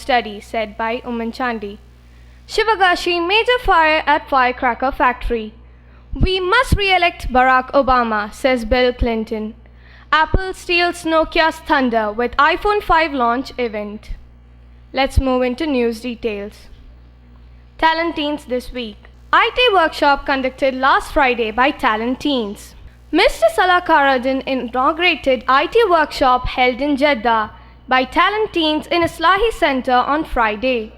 study, said by Chandi. Shivagashi, major fire at firecracker factory. We must re-elect Barack Obama, says Bill Clinton. Apple steals Nokia's thunder with iPhone 5 launch event. Let's move into news details. Talent Teens this week. IT workshop conducted last Friday by Talent Teens. Mr. Salah Karadin inaugurated IT workshop held in Jeddah by Talent Teens in Islahi Center on Friday.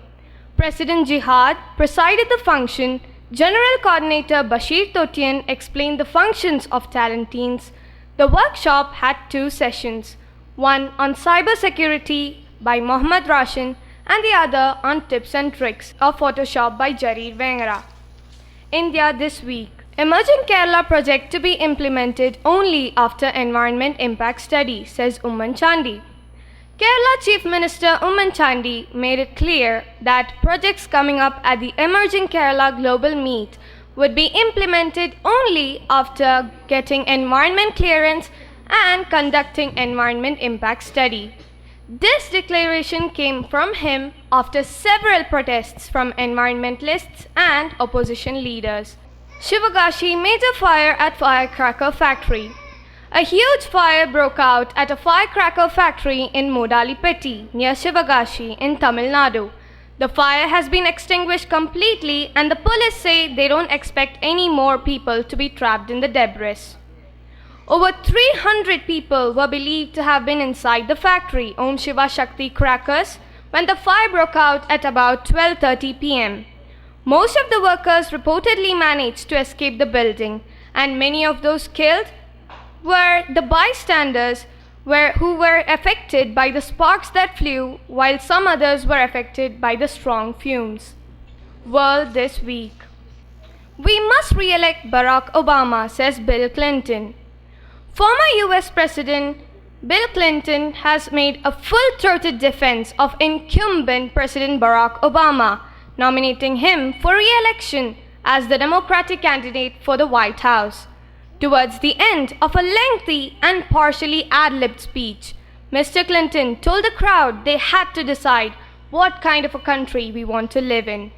President Jihad presided the function. General Coordinator Bashir Totian explained the functions of Talent Teens. The workshop had 2 sessions, one on cybersecurity by Mohammad Rashan and the other on tips and tricks of Photoshop by Jareer Vengara. India this week. Emerging Kerala project to be implemented only after environment impact study, says Chandi. Kerala Chief Minister Chandi made it clear that projects coming up at the Emerging Kerala Global Meet would be implemented only after getting environment clearance and conducting environment impact study. This declaration came from him after several protests from environmentalists and opposition leaders. Shivagashi, major fire at firecracker factory. A huge fire broke out at a firecracker factory in Modalipeti near Shivagashi in Tamil Nadu. The fire has been extinguished completely and the police say they don't expect any more people to be trapped in the debris. Over 300 people were believed to have been inside the factory Om Shiva Shakti crackers when the fire broke out at about 12:30 p.m. Most of the workers reportedly managed to escape the building, and many of those killed were the bystanders who were affected by the sparks that flew, while some others were affected by the strong fumes. World this week. We must re-elect Barack Obama, says Bill Clinton. Former US President Bill Clinton has made a full-throated defense of incumbent President Barack Obama, nominating him for re-election as the Democratic candidate for the White House. Towards the end of a lengthy and partially ad-libbed speech, Mr. Clinton told the crowd they had to decide what kind of a country we want to live in.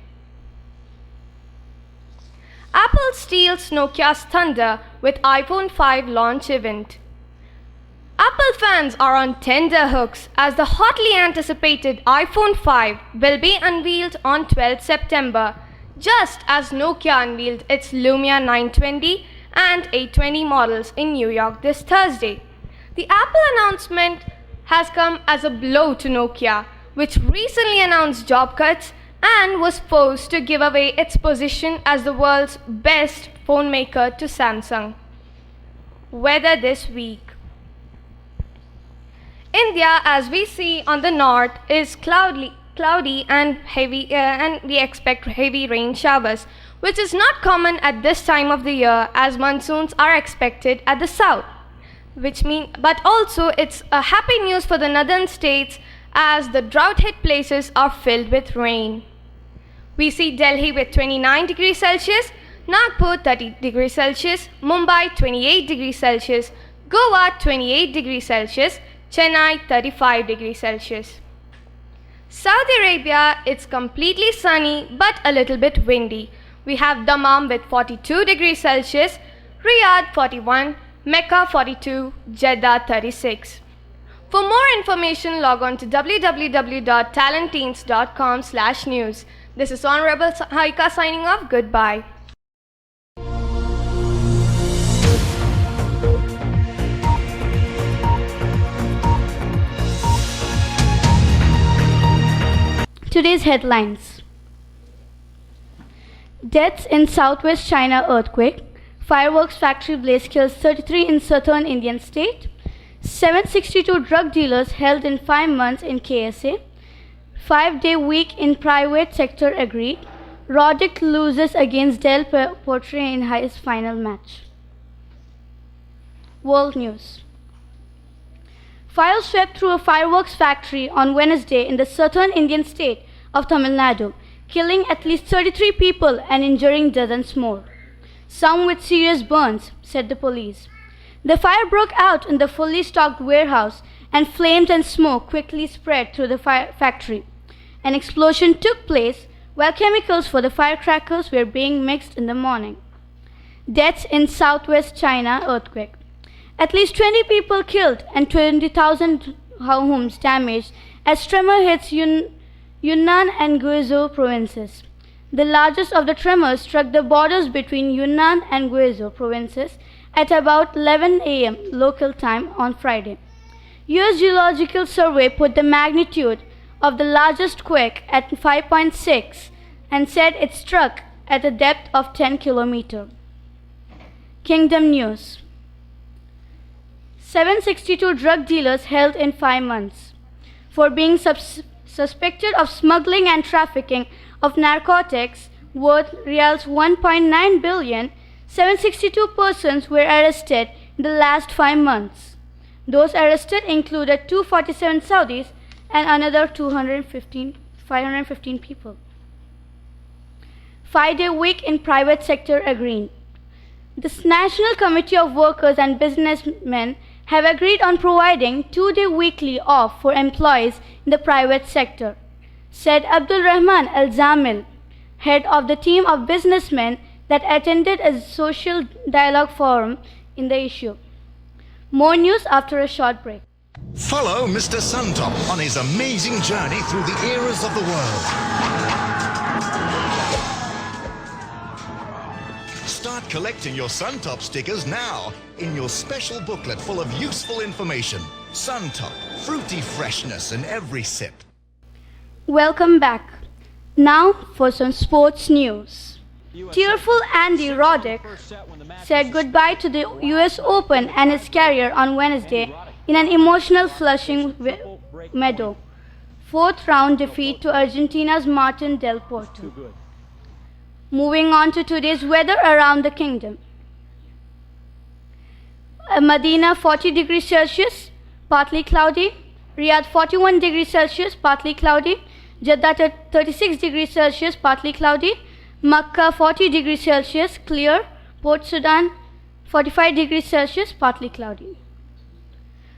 Apple steals Nokia's thunder with iPhone 5 launch event. Apple fans are on tenterhooks as the hotly anticipated iPhone 5 will be unveiled on 12 September, just as Nokia unveiled its Lumia 920 and 820 models in New York this Thursday. The Apple announcement has come as a blow to Nokia, which recently announced job cuts and was forced to give away its position as the world's best phone maker to Samsung. Weather this week. India, as we see on the north, is cloudy and heavy, and we expect heavy rain showers, which is not common at this time of the year as monsoons are expected at the south. But also it's a happy news for the northern states as the drought-hit places are filled with rain. We see Delhi with 29 degrees Celsius, Nagpur 30 degrees Celsius, Mumbai 28 degrees Celsius, Goa 28 degrees Celsius, Chennai 35 degrees Celsius. Saudi Arabia, it's completely sunny but a little bit windy. We have Dammam with 42 degrees Celsius, Riyadh 41, Mecca 42, Jeddah 36. For more information, log on to www.talentteens.com/news. This is Honorable Haika signing off. Goodbye. Today's headlines. Deaths in Southwest China earthquake. Fireworks factory blaze kills 33 in southern Indian state. 762 drug dealers held in 5 months in KSA. 5-day week in private sector agreed. Roddick loses against Del Potro in his final match. World news. Fire swept through a fireworks factory on Wednesday in the southern Indian state of Tamil Nadu, killing at least 33 people and injuring dozens more, some with serious burns, said the police. The fire broke out in the fully stocked warehouse and flames and smoke quickly spread through the factory. An explosion took place while chemicals for the firecrackers were being mixed in the morning. Deaths in southwest China earthquake. At least 20 people killed and 20,000 homes damaged as tremor hits Yunnan and Guizhou provinces. The largest of the tremors struck the borders between Yunnan and Guizhou provinces at about 11 a.m. local time on Friday. U.S. Geological Survey put the magnitude of the largest quake at 5.6 and said it struck at a depth of 10 kilometers. Kingdom News. 762 drug dealers held in 5 months for being suspected of smuggling and trafficking of narcotics worth Rials 1.9 billion. 762 persons were arrested in the last 5 months. Those arrested included 247 Saudis and another 515 people. 5-day week in private sector agreed. The National Committee of Workers and Businessmen have agreed on providing 2-day weekly off for employees in the private sector, said Abdul Rahman Al Zamil, head of the team of businessmen that attended a social dialogue forum in the issue. More news after a short break. Follow Mr. Suntop on his amazing journey through the eras of the world. Start collecting your Suntop stickers now in your special booklet full of useful information. Suntop, fruity freshness in every sip. Welcome back. Now for some sports news. Tearful Andy Roddick said goodbye to the US Open and his career on Wednesday in an emotional Flushing Meadow. 4th round defeat to Argentina's Martin Del Potro. Moving on to today's weather around the kingdom. Medina 40 degrees Celsius, partly cloudy. Riyadh 41 degrees Celsius, partly cloudy. Jeddah 36 degrees Celsius, partly cloudy. Makkah 40 degrees Celsius, clear. Port Sudan 45 degrees Celsius, partly cloudy.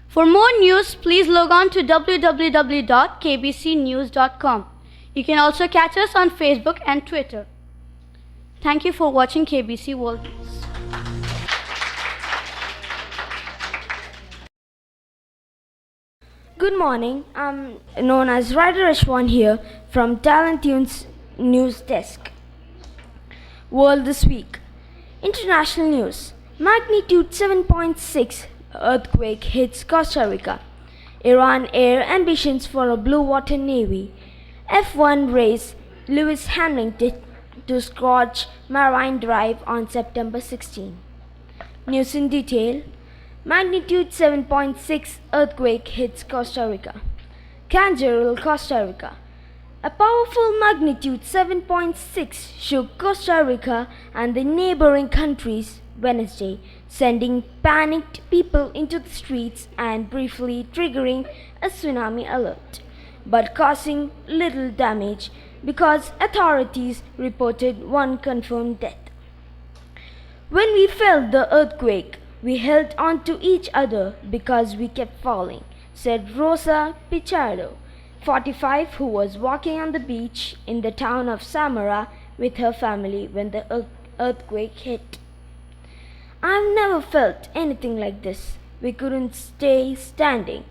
For more news, please log on to www.kbcnews.com. You can also catch us on Facebook and Twitter. Thank you for watching KBC World News. Good morning, I'm known as Ryder Ashwan here from Talent Tunes News Desk. World this week. International news. Magnitude 7.6 earthquake hits Costa Rica. Iran air ambitions for a blue water navy. F1 race Lewis Hamilton to scorch Marine Drive on September 16. News in detail. Magnitude 7.6 earthquake hits Costa Rica. Canjaril, Costa Rica. A powerful magnitude 7.6 shook Costa Rica and the neighboring countries Wednesday, sending panicked people into the streets and briefly triggering a tsunami alert, but causing little damage because authorities reported one confirmed death. When we felt the earthquake, we held on to each other because we kept falling, said Rosa Pichardo, 45, who was walking on the beach in the town of Samara with her family when the earthquake hit. I've never felt anything like this. We couldn't stay standing.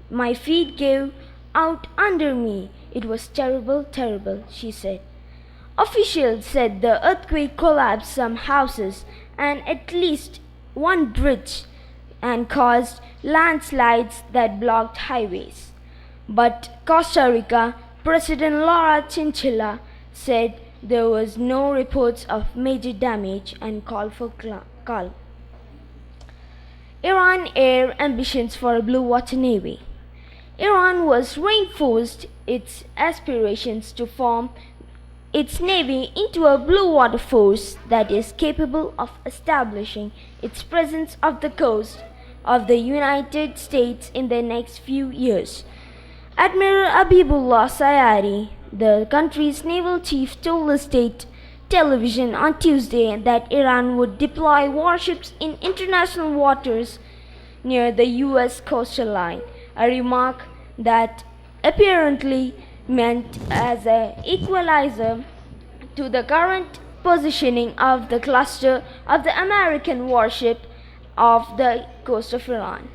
My feet gave out under me. It was terrible, terrible, she said. Officials said the earthquake collapsed some houses and at least one bridge and caused landslides that blocked highways. But Costa Rica President Laura Chinchilla said there was no reports of major damage and called for calm. Iran air ambitions for a blue water navy. Iran was reinforced its aspirations to form its navy into a blue water force that is capable of establishing its presence off the coast of the United States in the next few years. Admiral Abibullah Sayari, the country's naval chief, told the state television on Tuesday that Iran would deploy warships in international waters near the US coastal line, a remark that apparently meant as an equalizer to the current positioning of the cluster of the American warship off the coast of Iran.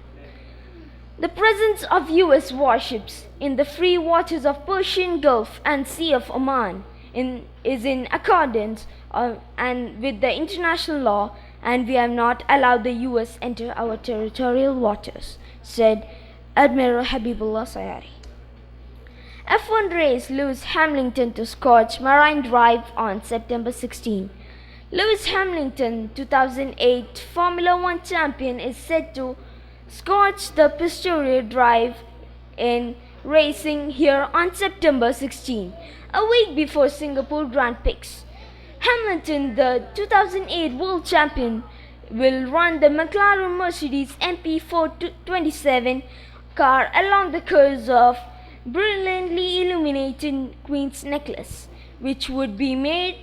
The presence of US warships in the free waters of Persian Gulf and Sea of Oman is in accordance and with the international law, and we have not allowed the US enter our territorial waters, said Admiral Habibullah Sayari. F1 race Lewis Hamilton to Scotch Marine Drive on September 16. Lewis Hamilton, 2008 Formula One champion, is set to scorch the Pistoria Drive in racing here on September 16, a week before Singapore Grand Prix. Hamilton, the 2008 world champion, will run the McLaren Mercedes MP427 car along the course of brilliantly illuminated Queen's Necklace, which would be made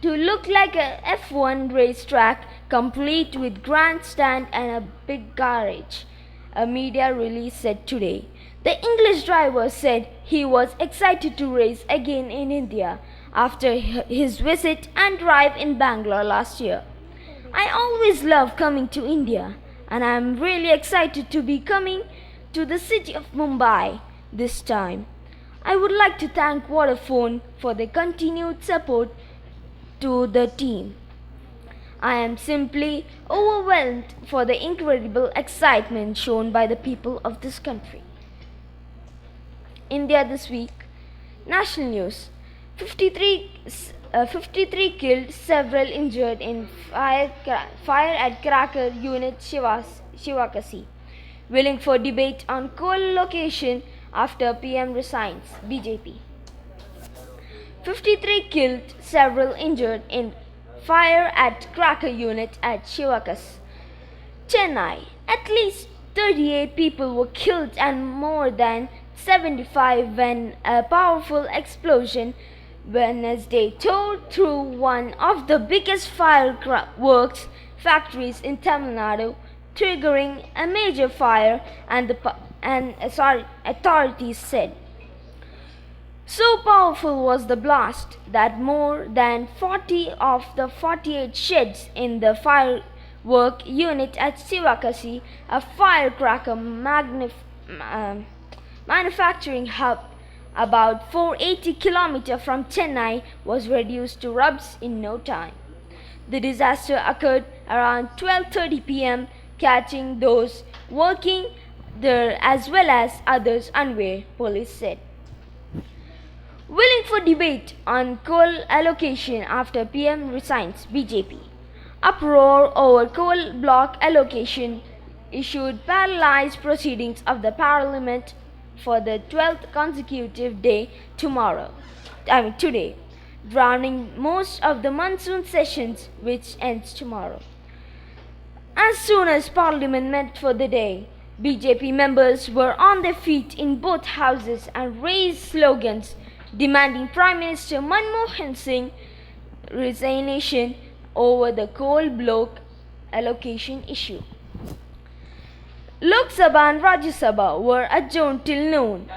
to look like a F1 racetrack complete with grandstand and a big garage, a media release said today. The English driver said he was excited to race again in India after his visit and drive in Bangalore last year. I always love coming to India, and I am really excited to be coming to the city of Mumbai this time. I would like to thank Vodafone for their continued support to the team. I am simply overwhelmed for the incredible excitement shown by the people of this country. India this week. National news. 53 killed, several injured in fire at cracker unit Shivakasi. Willing for debate on coal location after PM resigns. BJP. 53 killed, several injured in fire at cracker unit at Shivakas, Chennai. At least 38 people were killed and more than 75 when a powerful explosion Wednesday tore through one of the biggest fireworks factories in Tamil Nadu, triggering a major fire, and authorities said. So powerful was the blast that more than 40 of the 48 sheds in the firework unit at Sivakasi, a firecracker manufacturing hub about 480 km from Chennai, was reduced to rubble in no time. The disaster occurred around 12:30 p.m., catching those working there as well as others unaware, police said. Willing for debate on coal allocation after PM resigns. BJP. Uproar over coal block allocation issued paralyzed proceedings of the Parliament for the 12th consecutive day today, drowning most of the monsoon sessions, which ends tomorrow. As soon as Parliament met for the day, BJP members were on their feet in both houses and raised slogans demanding Prime Minister Manmohan Singh resignation over the coal block allocation issue. Lok Sabha and Rajya Sabha were adjourned till noon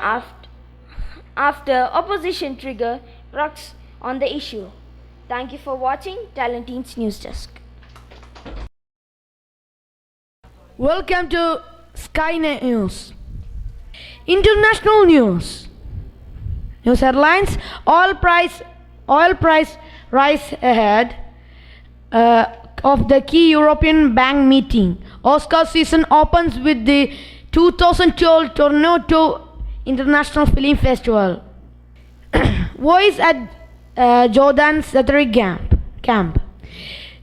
after opposition trigger rocks on the issue. Thank you for watching Talentine's News Desk. Welcome to Skynet News. International news. News headlines: oil price rise ahead of the key European Bank meeting. Oscar season opens with the 2012 Toronto International Film Festival. Voice at Jordan's Zaatari camp.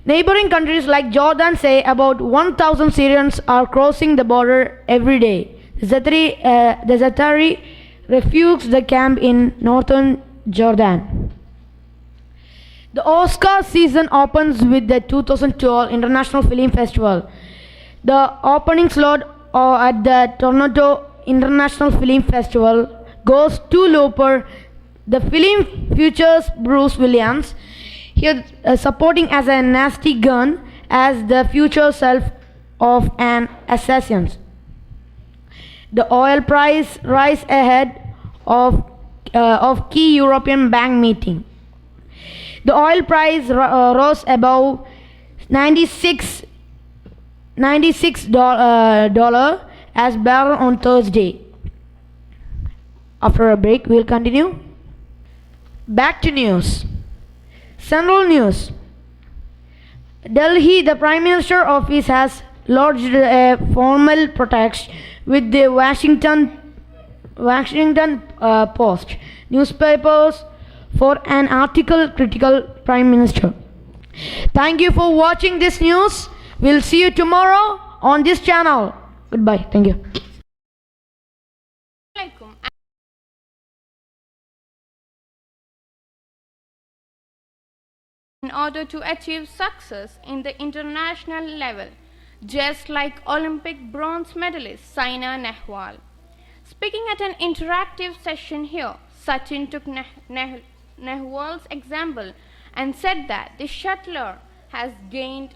Neighboring countries like Jordan say about 1,000 Syrians are crossing the border every day. The Zaatari refuges the camp in northern Jordan. The Oscar season opens with the 2012 International Film Festival. The opening slot at the Toronto International Film Festival goes to Looper. The film features Bruce Williams, here supporting as a nasty gun as the future self of an assassin. The oil price rise ahead of of key European bank meeting. The oil price rose above 96 dollar as barrel on Thursday. After a break, we'll continue. Back to news. Central news. Delhi, the Prime Minister office has lodged a formal protest with the Washington Post newspapers for an article critical Prime Minister. Thank you for watching this news. We'll see you tomorrow on this channel. Goodbye. Thank you. In order to achieve success in the international level, just like Olympic bronze medalist Saina Nehwal. Speaking at an interactive session here, Sachin took Nehwal's example and said that the shuttler has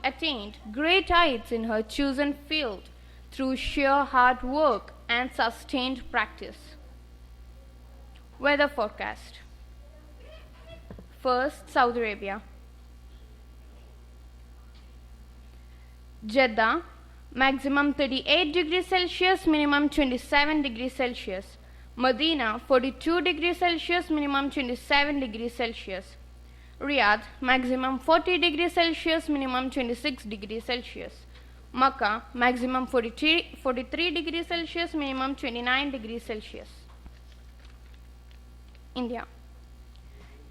attained great heights in her chosen field through sheer hard work and sustained practice. Weather forecast. First, Saudi Arabia. Jeddah, maximum 38 degrees Celsius, minimum 27 degrees Celsius. Medina, 42 degrees Celsius, minimum 27 degrees Celsius. Riyadh, maximum 40 degrees Celsius, minimum 26 degrees Celsius. Makkah, maximum 43 degrees Celsius, minimum 29 degrees Celsius. India.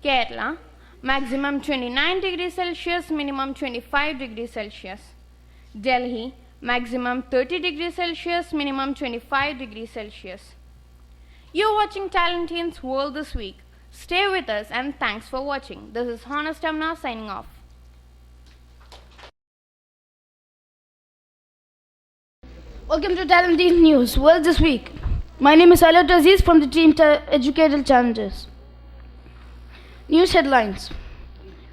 Kerala, maximum 29 degrees Celsius, minimum 25 degrees Celsius. Delhi, maximum 30 degrees Celsius, minimum 25 degrees Celsius. You're watching Talentians World this week. Stay with us and thanks for watching. This is Honest Amna signing off. Welcome to Talentians News World this week. My name is Alat Aziz from the team Educational Challenges. News headlines.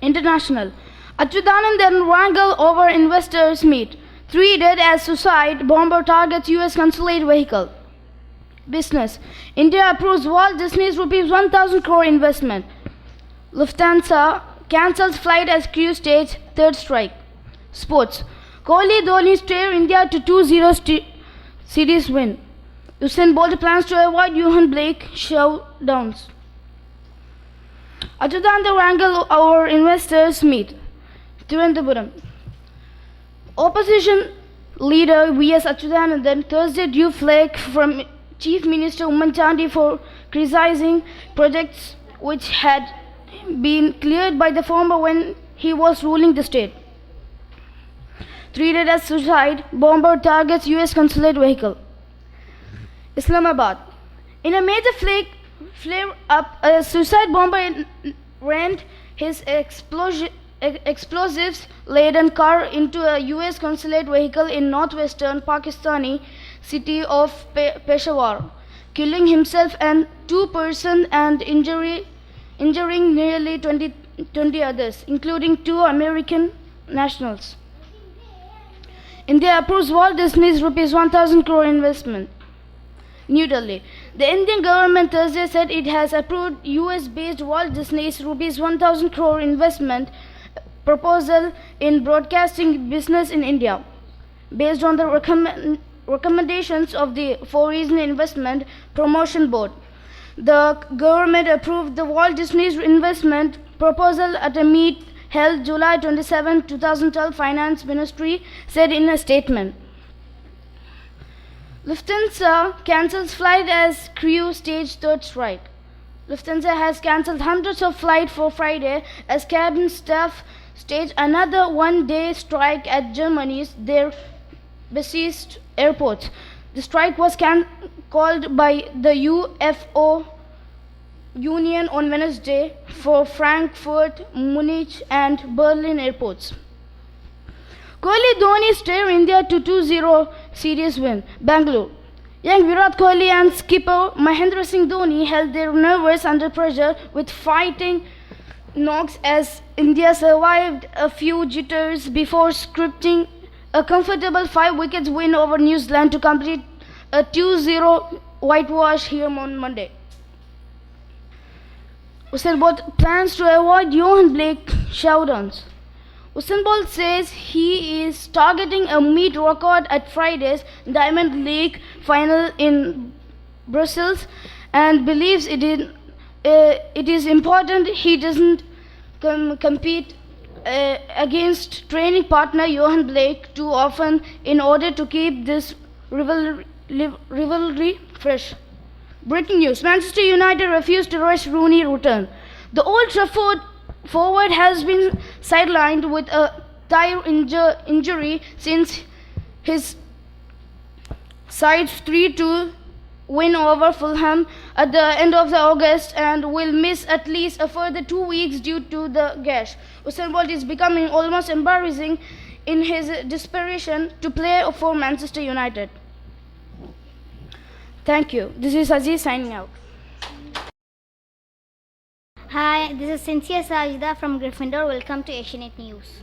International. Achyutanand and wrangle over investors meet. 3 dead as suicide bomber targets US consulate vehicle. Business. India approves Walt Disney's rupees 1,000 crore investment. Lufthansa cancels flight as crew stage third strike. Sports. Kohli Dhoni steer India to 2-0 series win. Usain Bolt plans to avoid Johan Blake showdowns. Achyutanand wrangle over investors meet. Thiruvananthapuram. Opposition leader V.S. Achyutanandan Thursday drew flak from Chief Minister Umman Chandi for criticizing projects which had been cleared by the former when he was ruling the state. 3 dead as suicide bomber targets US consulate vehicle. Islamabad. In a major flare-up, a suicide bomber rammed his explosives-laden car into a US consulate vehicle in northwestern Pakistani city of Peshawar, killing himself and 2 persons and injuring nearly 20 others, including 2 American nationals. India approves Walt Disney's rupees 1,000 crore investment. New Delhi. The Indian government Thursday said it has approved US-based Walt Disney's rupees 1,000 crore investment proposal in broadcasting business in India, based on the recommendations of the Foreign Investment Promotion Board. The government approved the Walt Disney's investment proposal at a meet held July 27, 2012, Finance Ministry said in a statement. Lufthansa cancels flight as crew stage third strike. Lufthansa has cancelled hundreds of flights for Friday as cabin staff stage another one-day strike at Germany's their busiest airports. The strike was called by the UFO Union on Wednesday for Frankfurt, Munich and Berlin airports. Kohli Dhoni steer India to 2-0 series win. Bangalore. Young Virat Kohli and skipper Mahendra Singh Dhoni held their nerves under pressure with fighting knocks as India survived a few jitters before scripting a comfortable 5 wickets win over New Zealand to complete a 2-0 whitewash here on Monday. Usain Bolt plans to avoid Johan Blake showdowns. Usain Bolt says he is targeting a meet record at Friday's Diamond League final in Brussels and believes it is important he doesn't compete against training partner Johan Blake too often in order to keep this rivalry fresh. Breaking news: Manchester United refused to rush Rooney return. The Old Trafford forward has been sidelined with a thigh injury since his side's 3-2 win over Fulham at the end of August and will miss at least a further 2 weeks due to the gash. Usain Bolt is becoming almost embarrassing in his desperation to play for Manchester United. Thank you. This is Aziz signing out. Hi, this is Cynthia Sajida from Gryffindor. Welcome to Asianet News.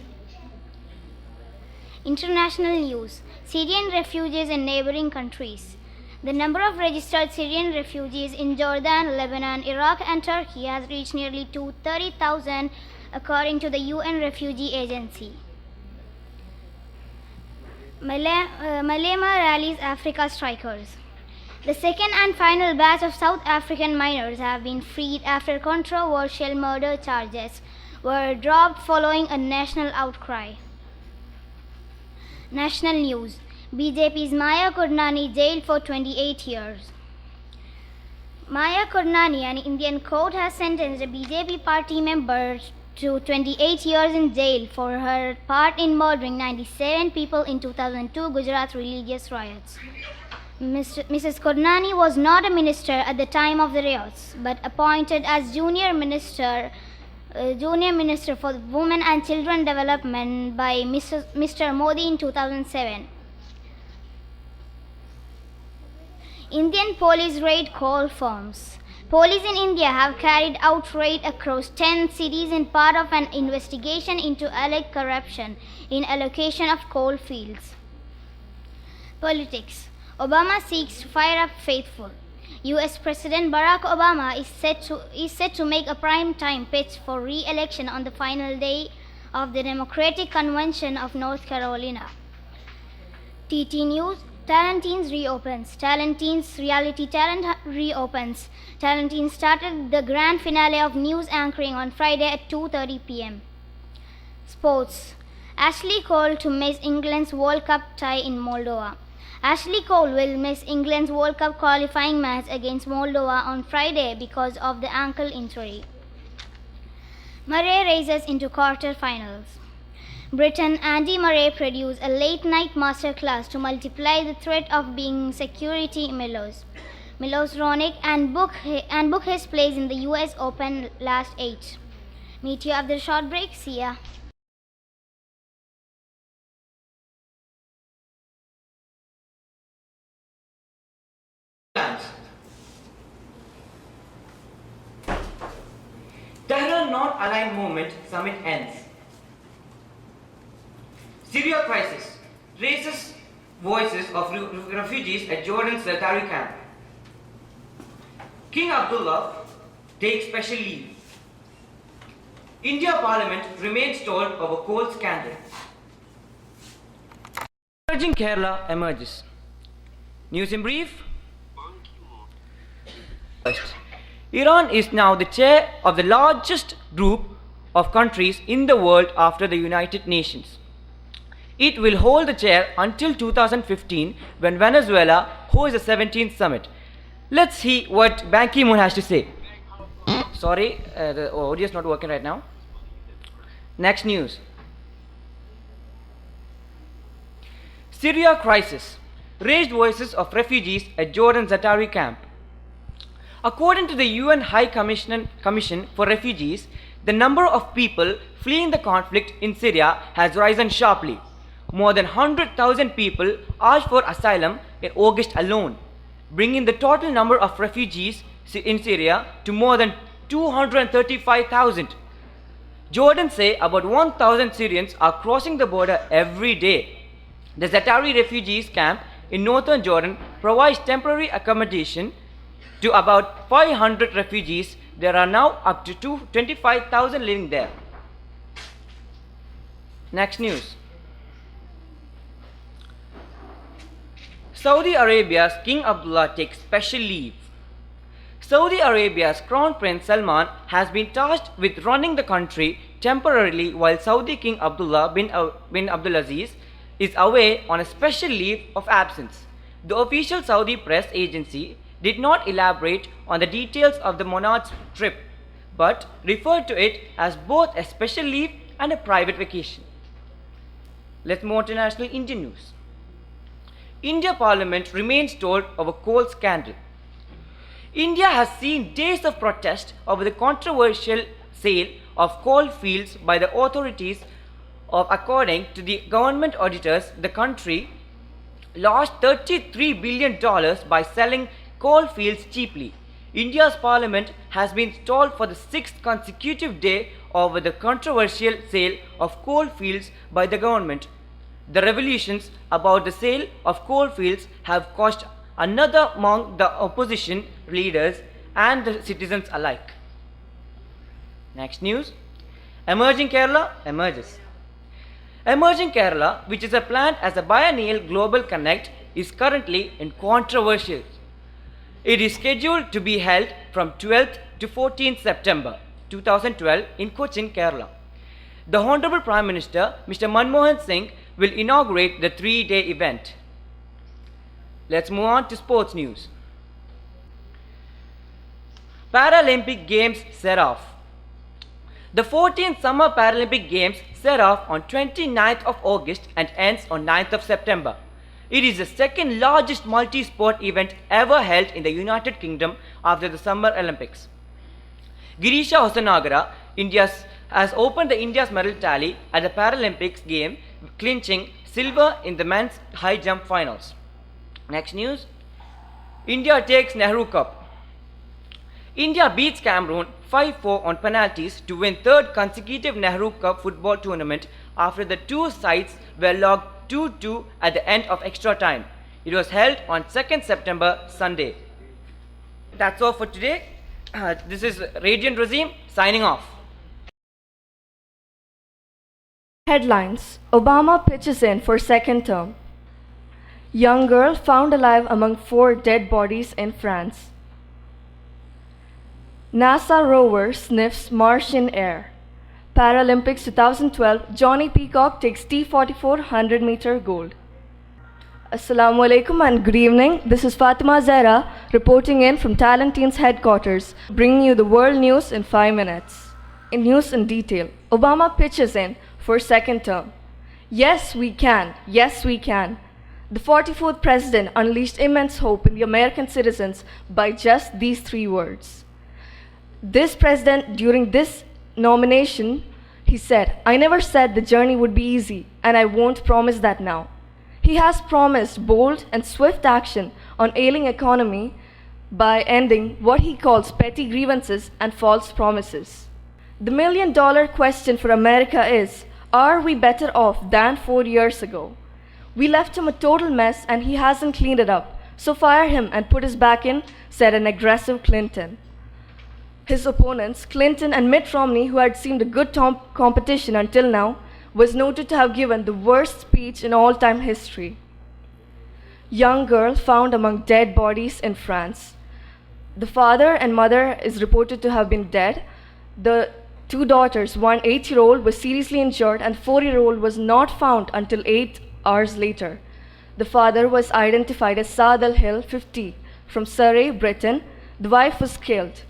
International news: Syrian refugees in neighboring countries. The number of registered Syrian refugees in Jordan, Lebanon, Iraq, and Turkey has reached nearly 30,000, according to the UN Refugee Agency. Malema rallies Africa strikers. The second and final batch of South African miners have been freed after controversial murder charges were dropped following a national outcry. National news: BJP's Maya Kurnani jailed for 28 years. Maya Kurnani, an Indian court has sentenced a BJP party member to 28 years in jail for her part in murdering 97 people in 2002 Gujarat religious riots. Mrs. Kurnani was not a minister at the time of the riots, but appointed as junior minister for Women and Children Development by Mr. Modi in 2007. Indian police raid call forms. Police in India have carried out raid across 10 cities in part of an investigation into alleged corruption in allocation of coal fields. Politics. Obama seeks to fire up faithful. US President Barack Obama is set to make a prime-time pitch for re-election on the final day of the Democratic Convention of North Carolina. TT News: Talentines reopens. Talentines reality talent reopens. Talentines started the grand finale of news anchoring on Friday at 2:30 p.m. Sports. Ashley Cole to miss England's World Cup tie in Moldova. Ashley Cole will miss England's World Cup qualifying match against Moldova on Friday because of the ankle injury. Murray races into quarter-finals. Britain Andy Murray produced a late-night masterclass to multiply the threat of being security Milos Raonic and book his place in the US Open last 8. Meet you after a short break. See ya. Tehran non-aligned movement summit ends. Syria crisis raises voices of refugees at Jordan's Zaatari camp. King Abdullah takes special leave. India Parliament remains stalled over coal scandal. Emerging Kerala emerges. News in brief. Iran is now the chair of the largest group of countries in the world after the United Nations. It will hold the chair until 2015 when Venezuela hosts the 17th summit. Let's see what Ban Ki-moon has to say. Sorry, the audio is not working right now. Next news. Syria crisis. Raised voices of refugees at Jordan's Zaatari camp. According to the UN High Commission for Refugees, the number of people fleeing the conflict in Syria has risen sharply. More than 100,000 people asked for asylum in August alone, bringing the total number of refugees in Syria to more than 235,000. Jordan say about 1,000 Syrians are crossing the border every day. The Zaatari refugees camp in northern Jordan provides temporary accommodation to about 500 refugees There are now up to 25,000 living there. Next news. Saudi Arabia's King Abdullah takes special leave. Saudi Arabia's Crown Prince Salman has been tasked with running the country temporarily while Saudi King Abdullah bin Abdulaziz is away on a special leave of absence. The official Saudi press agency did not elaborate on the details of the monarch's trip, but referred to it as both a special leave and a private vacation. Let's move on to national Indian news. India Parliament remains stalled over coal scandal. India has seen days of protest over the controversial sale of coal fields by the authorities according to the government auditors, the country lost $33 billion by selling coal fields cheaply. India's parliament has been stalled for the sixth consecutive day over the controversial sale of coal fields by the government. The revelations about the sale of coal fields have caused another among the opposition leaders and the citizens alike. Next news. Emerging Kerala emerges. Emerging Kerala, which is planned as a biennial global connect, is currently in controversy. It is scheduled to be held from 12th to 14th September 2012 in Cochin, Kerala. The Honorable Prime Minister, Mr. Manmohan Singh, will inaugurate the 3-day event. Let's move on to sports news. Paralympic Games set off. The 14th Summer Paralympic Games set off on 29th of August and ends on 9th of September. It is the second largest multi-sport event ever held in the United Kingdom after the Summer Olympics. Girisha Hosanagara, has opened India's medal tally at the Paralympics game, clinching silver in the men's high jump finals. Next news. India takes Nehru Cup. India beats Cameroon 5-4 on penalties to win third consecutive Nehru Cup football tournament after the two sides were logged 2-2 at the end of extra time. It was held on 2nd September, Sunday. That's all for today. This is Radiant Razim signing off. Headlines. Obama pitches in for second term. Young girl found alive among 4 dead bodies in France. NASA rover sniffs Martian air. Paralympics 2012, Johnny Peacock takes T44 100-meter gold. Assalamu alaikum and good evening. This is Fatima Zahra reporting in from Talentines headquarters, bringing you the world news in 5 minutes. In news in detail, Obama pitches in for second term. Yes, we can. Yes, we can. The 44th president unleashed immense hope in the American citizens by just these 3 words. This president, during this nomination, he said, "I never said the journey would be easy, and I won't promise that now." He has promised bold and swift action on ailing economy by ending what he calls petty grievances and false promises. The million-dollar question for America is, are we better off than 4 years ago? We left him a total mess and he hasn't cleaned it up, so fire him and put us back in, said an aggressive Clinton. His opponents, Clinton and Mitt Romney, who had seemed a good competition until now, was noted to have given the worst speech in all-time history. Young girl found among dead bodies in France. The father and mother is reported to have been dead. The 2 daughters, one 8-year-old, was seriously injured and 4-year-old was not found until 8 hours later. The father was identified as Saad al-Hill, 50, from Surrey, Britain. The wife was killed.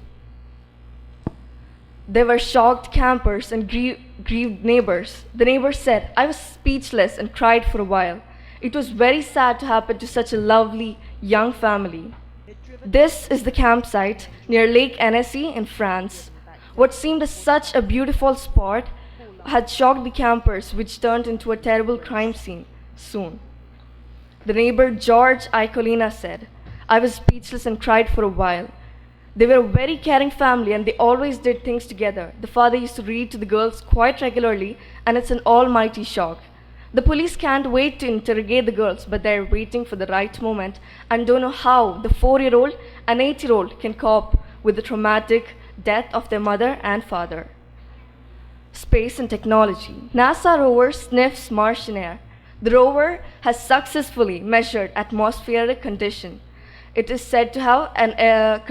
There were shocked campers and grieved neighbors. The neighbors said, "I was speechless and cried for a while. It was very sad to happen to such a lovely young family." This is the campsite near Lake Annecy in France. What seemed as such a beautiful spot had shocked the campers, which turned into a terrible crime scene soon. The neighbor George Icolina said, "I was speechless and cried for a while. They were a very caring family and they always did things together. The father used to read to the girls quite regularly and it's an almighty shock. The police can't wait to interrogate the girls, but they're waiting for the right moment and don't know how the 4-year-old and 8-year-old can cope with the traumatic death of their mother and father. Space and technology. NASA rover sniffs Martian air. The rover has successfully measured atmospheric condition. It is said to have an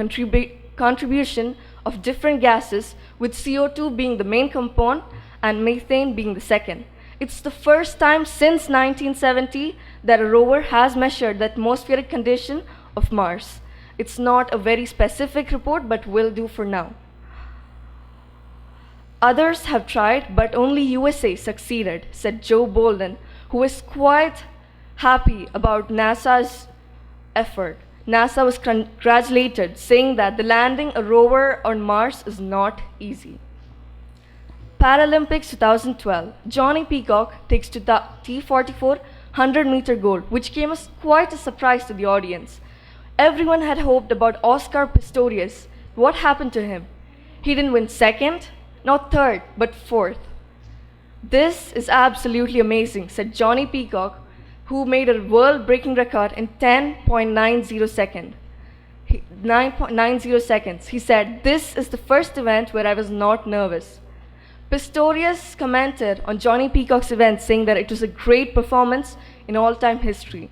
contribution of different gases, with CO2 being the main component and methane being the second. It's the first time since 1970 that a rover has measured the atmospheric condition of Mars. It's not a very specific report, but will do for now. Others have tried, but only USA succeeded, said Joe Bolden, who is quite happy about NASA's effort. NASA was congratulated, saying that the landing a rover on Mars is not easy. Paralympics 2012. Johnny Peacock takes to the T44 100-meter gold, which came as quite a surprise to the audience. Everyone had hoped about Oscar Pistorius. What happened to him? He didn't win second, not third, but fourth. This is absolutely amazing, said Johnny Peacock, who made a world-breaking record in 10.90 seconds. 9.90 seconds. He said, "This is the first event where I was not nervous." Pistorius commented on Johnny Peacock's event, saying that it was a great performance in all-time history.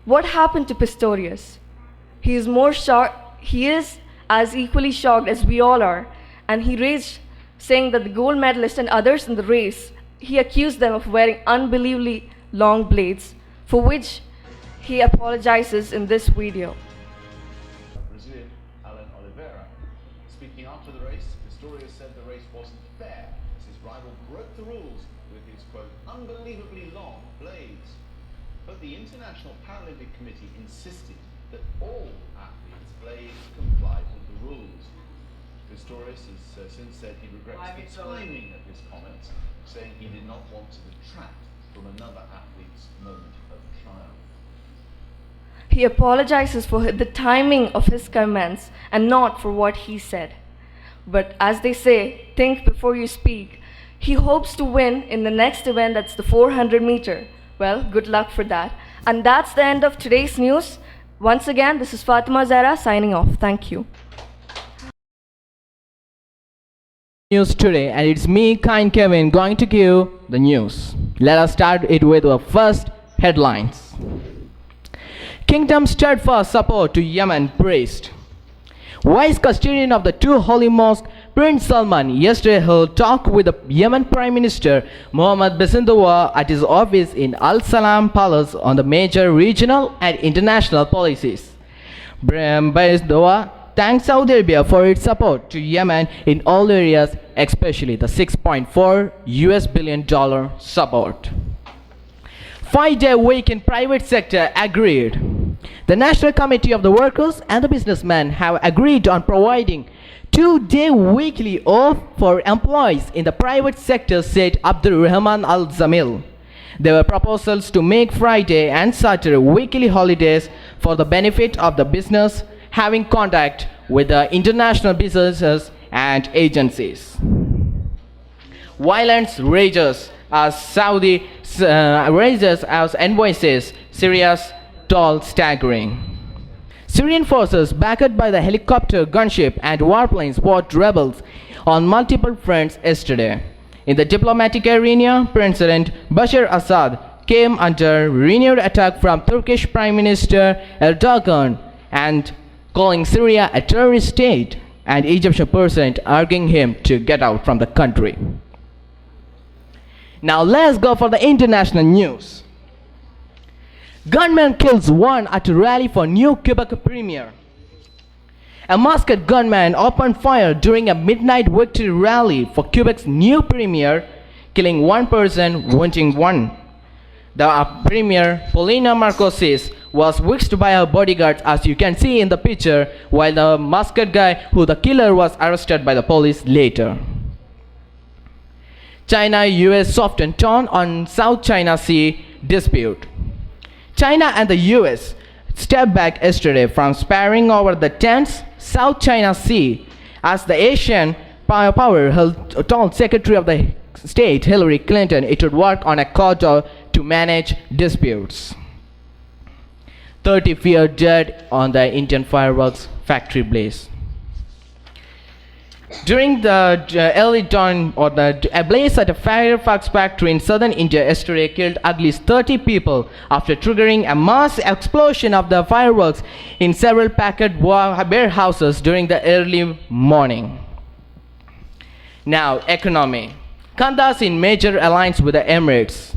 What happened to Pistorius? He is as equally shocked as we all are, and he raged, saying that the gold medalist and others in the race, he accused them of wearing unbelievably long blades, for which he apologizes in this video. Brazilian Alan Oliveira. Speaking after the race, Pistorius said the race wasn't fair as his rival broke the rules with his, quote, unbelievably long blades. But the International Paralympic Committee insisted that all athletes' blades complied with the rules. Pistorius has since said he regrets the timing of his comments, saying he did not want to detract from another athlete's moment of triumph. He apologizes for the timing of his comments and not for what he said. But as they say, think before you speak. He hopes to win in the next event, that's the 400 meter. Well, good luck for that. And that's the end of today's news. Once again, this is Fatima Zahra signing off. Thank you. News today, and it's me, Kind Kevin, going to give the news. Let us start it with our first headlines. Kingdom's steadfast support to Yemen praised. Vice custodian of the two holy mosques, Prince Salman, yesterday held talk with the Yemen Prime Minister Mohammed bin Salman at his office in Al Salam Palace on the major regional and international policies. Bin Salman thanked Saudi Arabia for its support to Yemen in all areas, especially the $6.4 billion support. 5-day week in private sector agreed. The National Committee of the Workers and the Businessmen have agreed on providing 2-day weekly off for employees in the private sector, said Abdul Rahman Al Zamil. There were proposals to make Friday and Saturday weekly holidays for the benefit of the business having contact with the international businesses and agencies. Violence rages as Saudi raises as invoices Syria's toll staggering. Syrian forces backed by the helicopter, gunship and warplanes fought rebels on multiple fronts yesterday. In the diplomatic arena, President Bashar Assad came under renewed attack from Turkish Prime Minister Erdogan and calling Syria a terrorist state, and Egyptian president urging him to get out from the country. Now let's go for the international news. Gunman kills one at a rally for new Quebec premier. A masked gunman opened fire during a midnight victory rally for Quebec's new premier, killing one person, wounding one. The premier, Paulina Marcosis, was whisked by her bodyguards, as you can see in the picture, while the masked guy who the killer was arrested by the police later. China-US softened tone on South China Sea dispute. China and the US stepped back yesterday from sparring over the tense South China Sea as the Asian power told Secretary of the State Hillary Clinton it would work on a corridor to manage disputes. 30 feared dead on the Indian fireworks factory blaze. During the early dawn, a blaze at a fireworks factory in southern India yesterday killed at least 30 people after triggering a mass explosion of the fireworks in several packed warehouses during the early morning. Now, economy. Qantas in major alliance with the Emirates.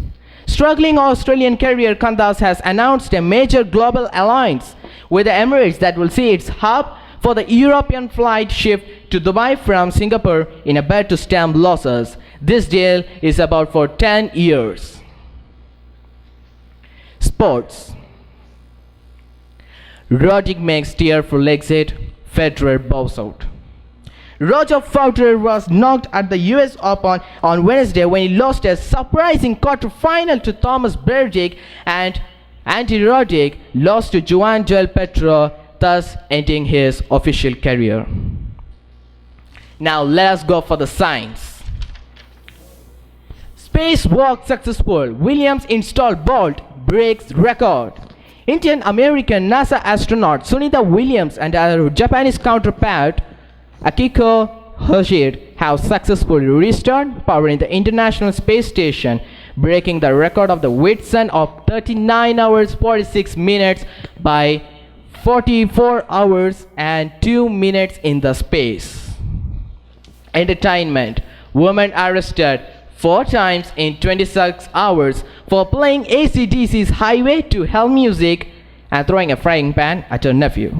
Struggling Australian carrier Qantas has announced a major global alliance with the Emirates that will see its hub for the European flight shift to Dubai from Singapore in a bid to stem losses. This deal is about for 10 years. Sports. Roddick makes tearful exit, Federer bows out. Roger Federer was knocked at the US Open on Wednesday when he lost a surprising quarter-final to Thomas Berdych, and Andy Roddick lost to Juan Del Petro, thus ending his official career. Now let us go for the science. Spacewalk successful. Williams installed Bolt, breaks record. Indian-American NASA astronaut Sunita Williams and her Japanese counterpart Akiko Hoshide have successfully restored power in the International Space Station, breaking the record of the Whitsun of 39 hours 46 minutes by 44 hours and 2 minutes in the space. Entertainment. Woman arrested 4 times in 26 hours for playing AC/DC's Highway to Hell music and throwing a frying pan at her nephew.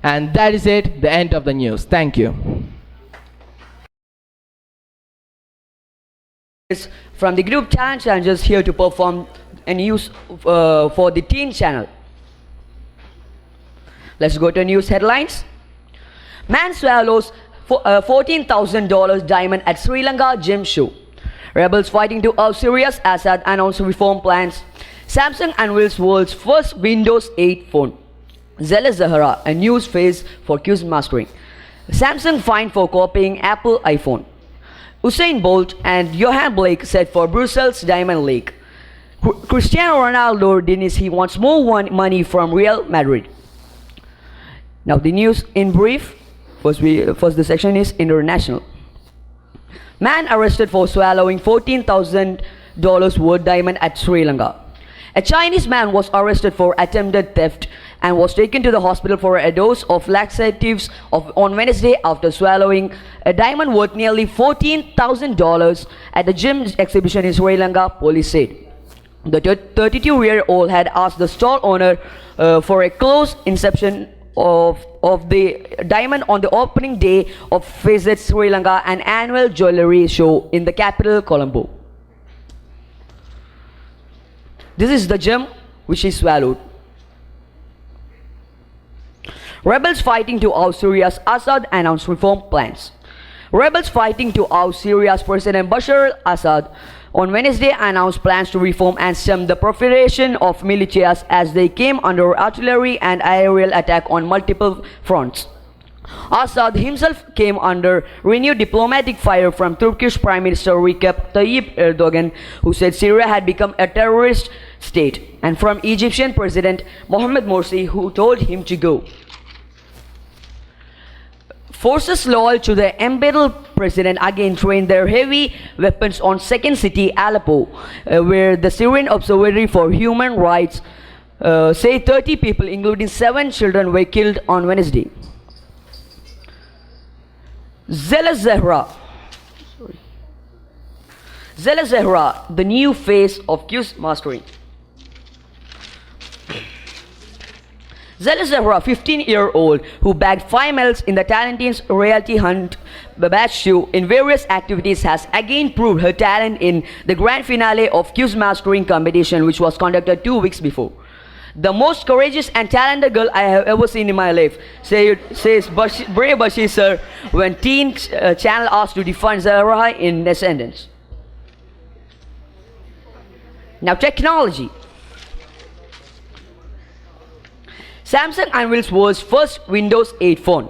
And that is it, the end of the news. Thank you. From the group Talent Challengers here to perform a news for the teen channel. Let's go to news headlines. Man swallows $14,000 diamond at Sri Lanka gym show. Rebels fighting to oust Syria's Assad announce reform plans. Samsung unveils world's first Windows 8 phone. Zealous Zahra, a news phase for quiz mastering. Samsung fined for copying Apple iPhone. Usain Bolt and Johan Blake set for Brussels Diamond League. Cristiano Ronaldo denies he wants more money from Real Madrid. Now the news in brief. First the section is international. Man arrested for swallowing $14,000 worth diamond at Sri Lanka. A Chinese man was arrested for attempted theft and was taken to the hospital for a dose of laxatives on Wednesday after swallowing a diamond worth nearly $14,000 at the gym exhibition in Sri Lanka, police said. The 32-year-old had asked the store owner for a close inspection of the diamond on the opening day of Visit Sri Lanka, an annual jewellery show in the capital, Colombo. This is the gem which he swallowed. Rebels fighting to oust Syria's Assad announced reform plans. Rebels fighting to oust Syria's President Bashar al-Assad on Wednesday announced plans to reform and stem the proliferation of militias as they came under artillery and aerial attack on multiple fronts. Assad himself came under renewed diplomatic fire from Turkish Prime Minister Recep Tayyip Erdogan, who said Syria had become a terrorist state, and from Egyptian President Mohamed Morsi, who told him to go. Forces loyal to the embattled president again trained their heavy weapons on second city Aleppo, where the Syrian Observatory for Human Rights say 30 people, including 7 children, were killed on Wednesday. Zealous Zahra, the new face of quiz mastering. Zealous Zahra, 15-year-old, who bagged 5 medals in the Talentines Reality Hunt Badge show in various activities, has again proved her talent in the grand finale of quiz mastering competition, which was conducted 2 weeks before. The most courageous and talented girl I have ever seen in my life, says Brave Bashir sir when Teen Channel asked to define Zahra in a sentence. Now technology. Samsung unveils world's first Windows 8 phone.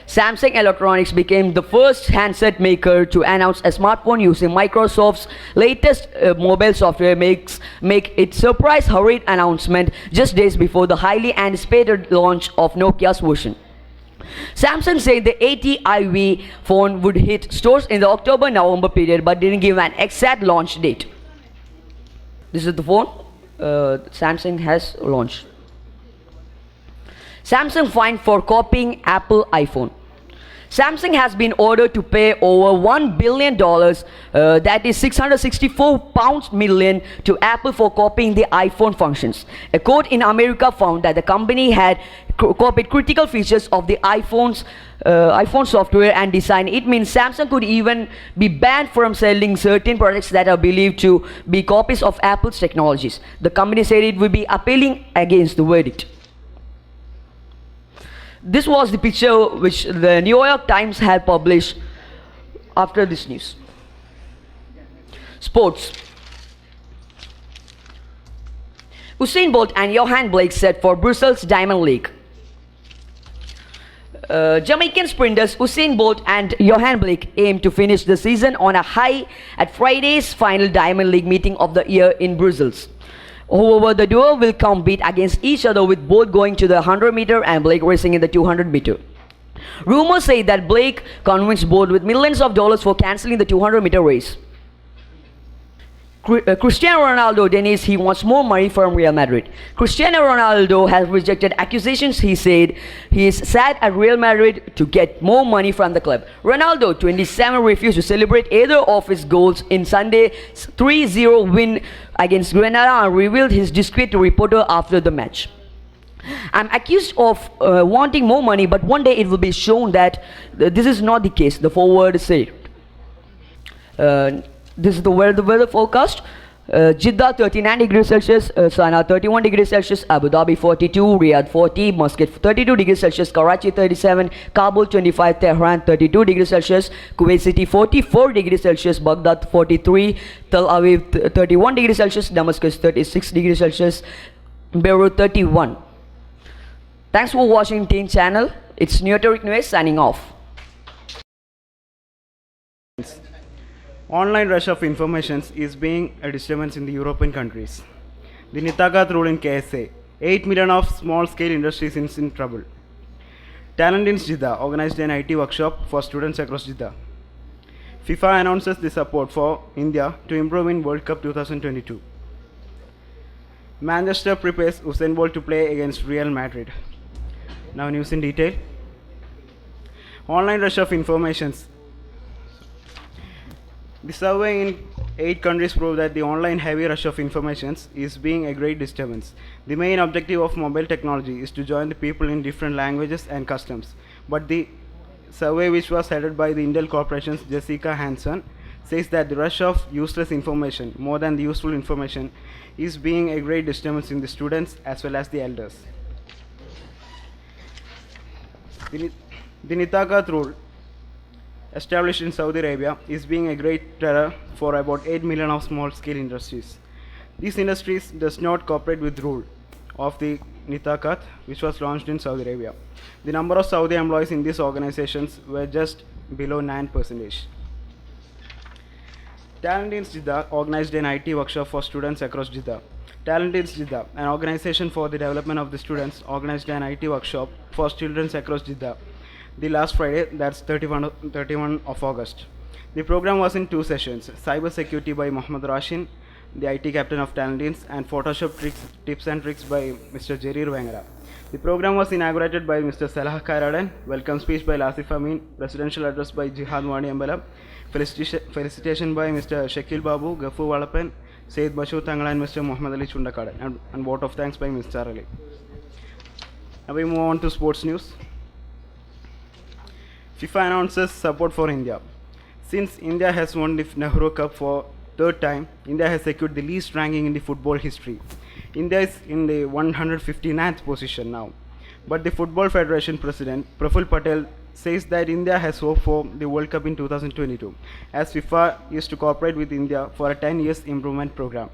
Samsung Electronics became the first handset maker to announce a smartphone using Microsoft's latest mobile software. Make its surprise hurried announcement just days before the highly anticipated launch of Nokia's version. Samsung said the 80iV phone would hit stores in the October-November period but didn't give an exact launch date. This is the phone Samsung has launched. Samsung fined for copying Apple iPhone. Samsung has been ordered to pay over $1 billion, that is 664 pounds million, to Apple for copying the iPhone functions. A court in America found that the company had copied critical features of the iPhone software and design. It means Samsung could even be banned from selling certain products that are believed to be copies of Apple's technologies. The company said it would be appealing against the verdict. This was the picture which the New York Times had published after this news. Sports. Usain Bolt and Johan Blake set for Brussels Diamond League. Jamaican sprinters Usain Bolt and Johan Blake aim to finish the season on a high at Friday's final Diamond League meeting of the year in Brussels. However, the duo will compete against each other, with Bolt going to the 100 meter and Blake racing in the 200 meter. Rumors say that Blake convinced Bolt with millions of dollars for cancelling the 200 meter race. Cristiano Ronaldo denies he wants more money from Real Madrid. Cristiano Ronaldo has rejected accusations. He said he is sad at Real Madrid to get more money from the club. Ronaldo, 27, refused to celebrate either of his goals in Sunday's 3-0 win against Granada and revealed his disgrace to reporter after the match. I'm accused of wanting more money, but one day it will be shown that this is not the case, the forward said. This is the weather forecast. Jeddah 39 degrees Celsius, Sana'a 31 degrees Celsius, Abu Dhabi 42, Riyadh 40, Muscat 32 degrees Celsius, Karachi 37, Kabul 25, Tehran 32 degrees Celsius, Kuwait City 44 degrees Celsius, Baghdad 43, Tel Aviv 31 degrees Celsius, Damascus 36 degrees Celsius, Beirut 31. Thanks for watching Teen Channel. It's Neoteric News signing off. Online rush of information is being a disturbance in the European countries. The Nitagat rule in KSA. 8 million of small-scale industries is in trouble. Talent in Jeddah organized an IT workshop for students across Jeddah. FIFA announces the support for India to improve in World Cup 2022. Manchester prepares Usain Bolt to play against Real Madrid. Now news in detail. Online rush of informations. The survey in 8 countries proved that the online heavy rush of information is being a great disturbance. The main objective of mobile technology is to join the people in different languages and customs. But the survey, which was headed by the Intel Corporation's Jessica Hanson, says that the rush of useless information, more than the useful information, is being a great disturbance in the students as well as the elders. The Nitagat rule, established in Saudi Arabia, is being a great terror for about 8 million of small-scale industries. These industries does not cooperate with rule of the Nitagat, which was launched in Saudi Arabia. The number of Saudi employees in these organizations were just below 9%. Talent in Jeddah organized an IT workshop for students across Jeddah. Talent in Jeddah, an organization for the development of the students, organized an IT workshop for students across Jeddah the last Friday, that's 31 of August. The program was in 2 sessions: cyber security by Mohammed Rashin, the IT captain of Talentins, and Photoshop tips and tricks by Mr. Jerir Wengara. The program was inaugurated by Mr. Salah Kairadan, welcome speech by Lasif Amin, presidential address by Jihad Wani Ambala, felicitation by Mr. Shakil Babu, Gafu Walapan, Sayyid Bashir Tangala, and Mr. Muhammad Ali Chundakada, and vote of thanks by Mr. Ali. Now we move on to sports news. FIFA announces support for India. Since India has won the Nehru Cup for 3rd time, India has secured the least ranking in the football history. India is in the 159th position now. But the Football Federation President, Praful Patel, says that India has hope for the World Cup in 2022, as FIFA is to cooperate with India for a 10 years improvement program.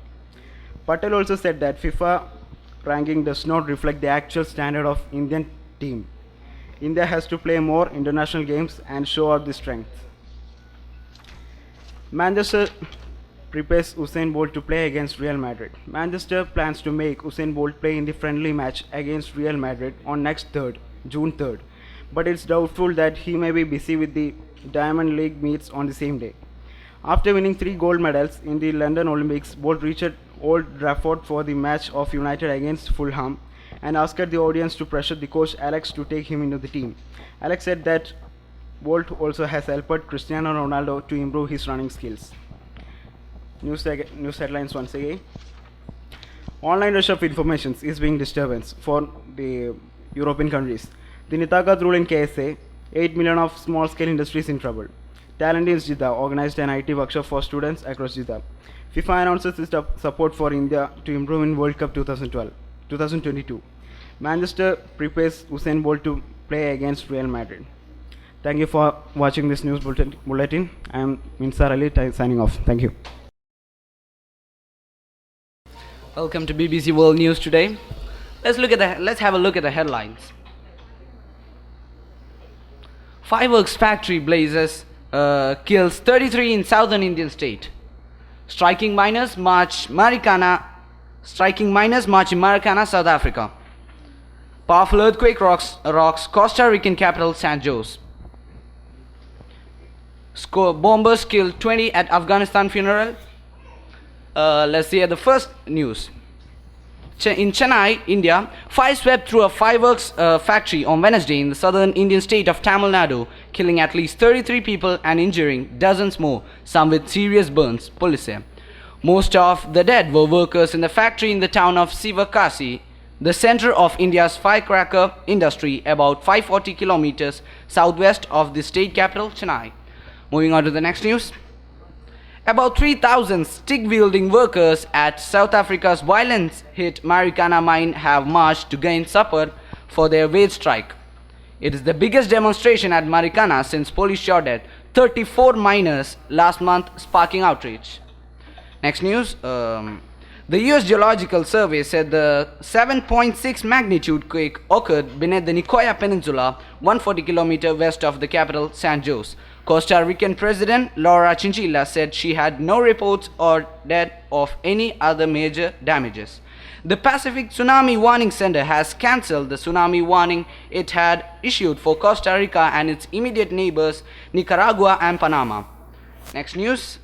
Patel also said that FIFA ranking does not reflect the actual standard of Indian team. India has to play more international games and show out the strength. Manchester prepares Usain Bolt to play against Real Madrid. Manchester plans to make Usain Bolt play in the friendly match against Real Madrid on next June 3rd. but it's doubtful that he may be busy with the Diamond League meets on the same day. After winning 3 gold medals in the London Olympics, Bolt reached Old Trafford for the match of United against Fulham and asked the audience to pressure the coach Alex to take him into the team. Alex said that Bolt also has helped Cristiano Ronaldo to improve his running skills. News headlines once again. Online rush of information is being disturbance for the European countries. The Nitagat rule in KSA, 8 million of small-scale industries in trouble. Talent in JEDDAH organized an IT workshop for students across JEDDAH. FIFA announces its support for India to improve in World Cup 2022. Manchester prepares Usain Bolt to play against Real Madrid. Thank you for watching this news bulletin. I am Minsar Ali signing off. Thank you. Welcome to BBC World News today. Let's have a look at the headlines. Fireworks factory blazes kills 33 in southern Indian state. Striking miners march in Maracana, South Africa. Powerful earthquake rocks Costa Rican capital San Jose. Bombers killed 20 at Afghanistan funeral. Let's see at the first news. In Chennai, India, fire swept through a fireworks factory on Wednesday in the southern Indian state of Tamil Nadu, killing at least 33 people and injuring dozens more, some with serious burns, police say. Most of the dead were workers in the factory in the town of Sivakasi, the center of India's firecracker industry, about 540 kilometers southwest of the state capital, Chennai. Moving on to the next news. About 3,000 stick-wielding workers at South Africa's violence-hit Marikana mine have marched to gain support for their wage strike. It is the biggest demonstration at Marikana since police shot at 34 miners last month, sparking outrage. Next news. The US Geological Survey said the 7.6 magnitude quake occurred beneath the Nicoya Peninsula, 140 km west of the capital, San Jose. Costa Rican President Laura Chinchilla said she had no reports or death of any other major damages. The Pacific Tsunami Warning Center has cancelled the tsunami warning it had issued for Costa Rica and its immediate neighbors, Nicaragua and Panama. Next news.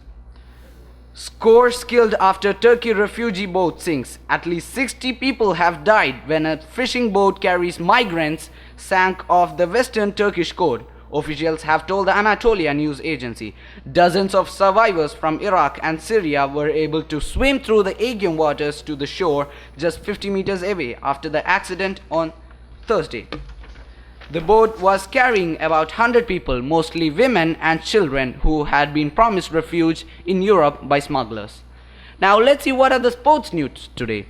Scores killed after Turkey refugee boat sinks. At least 60 people have died when a fishing boat carries migrants sank off the western Turkish coast, officials have told the Anatolia news agency. Dozens of survivors from Iraq and Syria were able to swim through the Aegean waters to the shore just 50 meters away after the accident on Thursday. The boat was carrying about 100 people, mostly women and children, who had been promised refuge in Europe by smugglers. Now let's see what are the sports news today.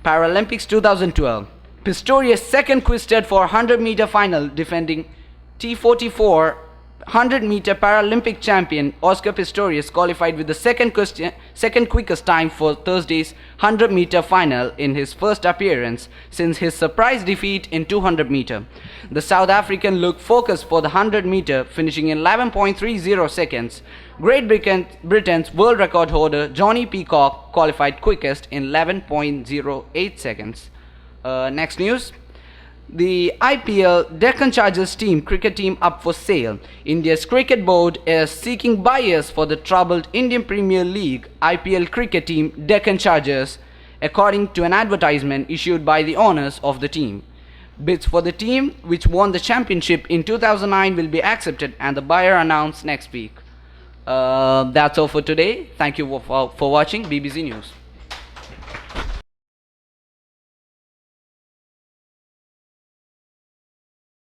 Paralympics 2012. Pistorius second quisted for 100-meter final, defending T44 100-meter Paralympic champion Oscar Pistorius qualified with the second quickest time for Thursday's 100-meter final in his first appearance since his surprise defeat in 200-meter. The South African looked focused for the 100-meter, finishing in 11.30 seconds. Great Britain's world record holder Johnny Peacock qualified quickest in 11.08 seconds. Next news. The IPL Deccan Chargers cricket team up for sale. India's cricket board is seeking buyers for the troubled Indian Premier League IPL cricket team Deccan Chargers, according to an advertisement issued by the owners of the team. Bids for the team, which won the championship in 2009, will be accepted and the buyer announced next week. That's all for today. Thank you for watching BBC News.